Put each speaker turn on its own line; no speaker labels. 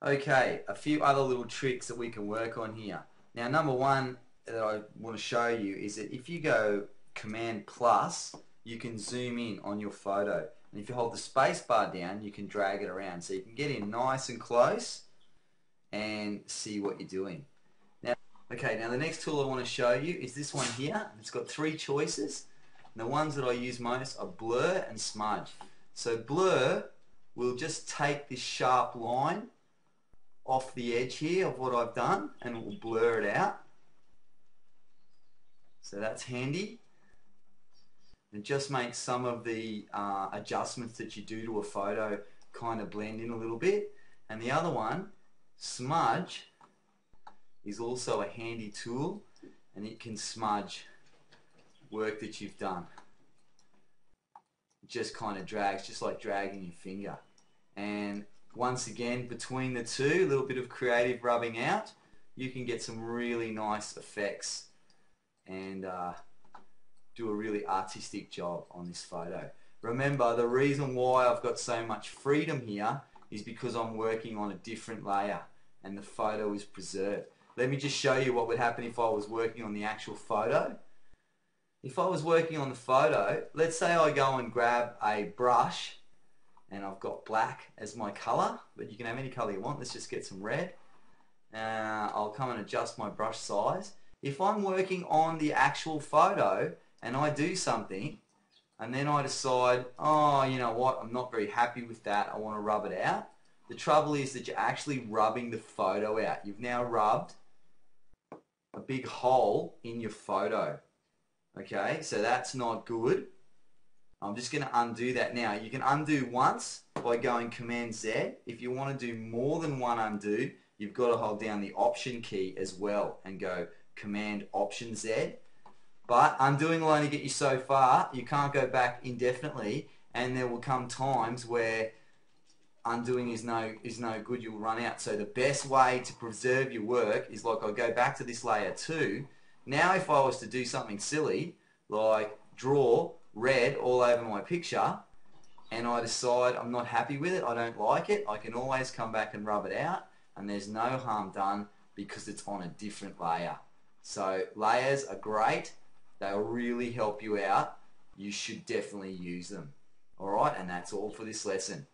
Okay, a few other little tricks that we can work on here. Now, number one that I want to show you is that if you go Command plus, you can zoom in on your photo. And if you hold the space bar down, you can drag it around. So you can get in nice and close and see what you're doing. Now, okay, now the next tool I want to show you is this one here. It's got three choices. And the ones that I use most are blur and smudge. So blur will just take this sharp line off the edge here of what I've done and it will blur it out. So that's handy. It just makes some of the adjustments that you do to a photo kind of blend in a little bit. And the other one, smudge, is also a handy tool and it can smudge work that you've done. It just kind of drags, just like dragging your finger. And once again, between the two, a little bit of creative rubbing out, you can get some really nice effects and do a really artistic job on this photo. Remember, the reason why I've got so much freedom here is because I'm working on a different layer and the photo is preserved. Let me just show you what would happen if I was working on the actual photo. If I was working on the photo, let's say I go and grab a brush and I've got black as my color, but you can have any color you want. Let's just get some red. I'll come and adjust my brush size. If I'm working on the actual photo and I do something and then I decide, oh, you know what, I'm not very happy with that, I want to rub it out. The trouble is that you're actually rubbing the photo out. You've now rubbed a big hole in your photo. Okay, so that's not good. I'm just going to undo that now. You can undo once by going Command Z. If you want to do more than one undo, you've got to hold down the Option key as well and go Command Option Z. But undoing will only get you so far. You can't go back indefinitely, and there will come times where undoing is no good. You'll run out. So the best way to preserve your work is like I'll go back to this layer 2. Now if I was to do something silly like draw red all over my picture and I decide I'm not happy with it, I don't like it, I can always come back and rub it out and there's no harm done because it's on a different layer. So layers are great, they'll really help you out. You should definitely use them. Alright, and that's all for this lesson.